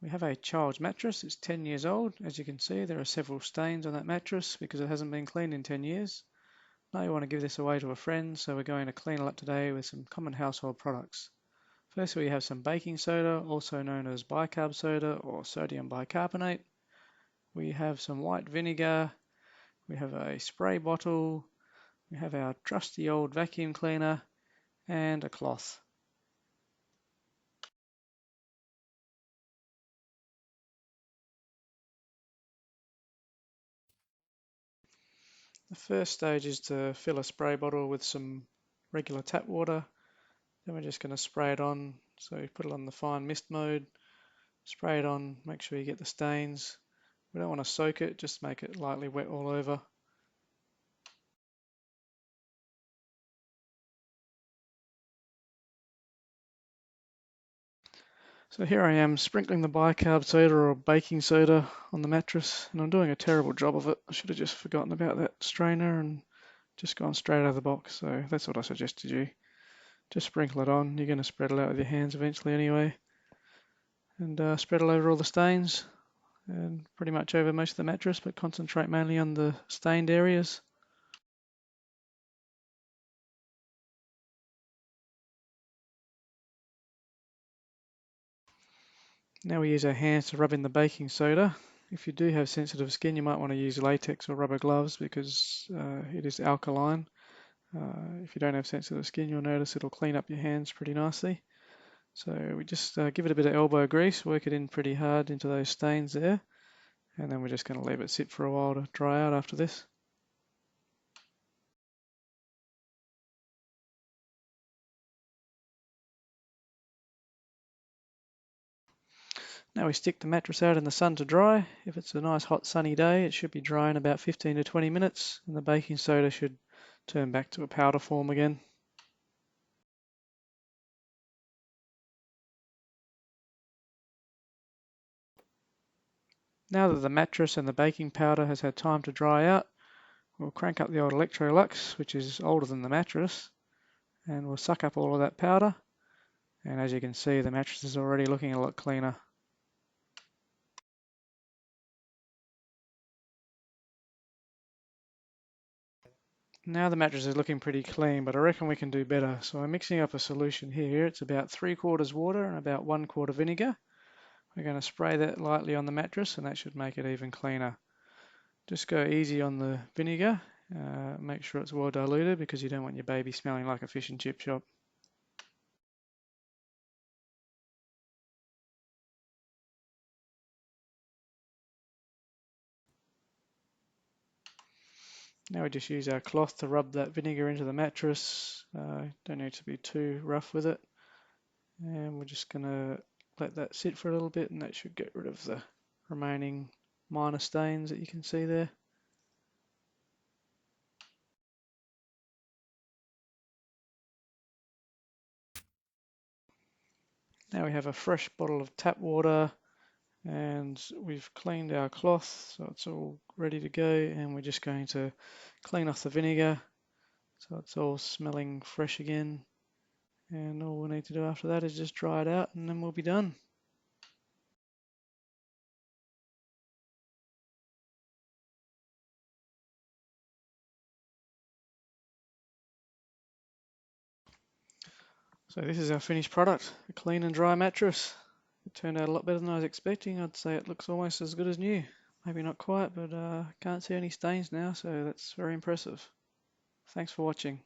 We have a child's mattress. It's 10 years old. As you can see, there are several stains on that mattress because it hasn't been cleaned in 10 years. Now you want to give this away to a friend, so we're going to clean it up today with some common household products. First, we have some baking soda, also known as bicarb soda or sodium bicarbonate. We have some white vinegar. We have a spray bottle. We have our trusty old vacuum cleaner and a cloth. The first stage is to fill a spray bottle with some regular tap water. Then we're just going to spray it on. So you put it on the fine mist mode, spray it on, make sure you get the stains. We don't want to soak it, just make it lightly wet all over. So here I am sprinkling the bicarb soda or baking soda on the mattress, and I'm doing a terrible job of it. I should have just forgotten about that strainer and just gone straight out of the box. So that's what I suggested you. Just sprinkle it on. You're going to spread it out with your hands eventually anyway. And spread it over all the stains and pretty much over most of the mattress, but concentrate mainly on the stained areas. Now we use our hands to rub in the baking soda. If you do have sensitive skin, you might want to use latex or rubber gloves because it is alkaline. If you don't have sensitive skin, you'll notice it'll clean up your hands pretty nicely. So we just give it a bit of elbow grease, work it in pretty hard into those stains there, and then we're just going to leave it sit for a while to dry out after this. Now we stick the mattress out in the sun to dry. If it's a nice hot sunny day, it should be dry in about 15 to 20 minutes, and the baking soda should turn back to a powder form again. Now that the mattress and the baking powder has had time to dry out, we'll crank up the old Electrolux, which is older than the mattress, and we'll suck up all of that powder. And as you can see, the mattress is already looking a lot cleaner. Now the mattress is looking pretty clean, but I reckon we can do better. So I'm mixing up a solution here. It's about 3/4 water and about 1/4 vinegar. We're going to spray that lightly on the mattress and that should make it even cleaner. Just go easy on the vinegar. Make sure it's well diluted because you don't want your baby smelling like a fish and chip shop. Now we just use our cloth to rub that vinegar into the mattress. Don't need to be too rough with it. And we're just going to let that sit for a little bit and that should get rid of the remaining minor stains that you can see there. Now we have a fresh bottle of tap water and we've cleaned our cloth so it's all ready to go, and we're just going to clean off the vinegar so it's all smelling fresh again, and all we need to do after that is just dry it out and then we'll be done. So this is our finished product, a clean and dry mattress. It turned out a lot better than I was expecting. I'd say it looks almost as good as new. Maybe not quite, but can't see any stains now, so that's very impressive. Thanks for watching.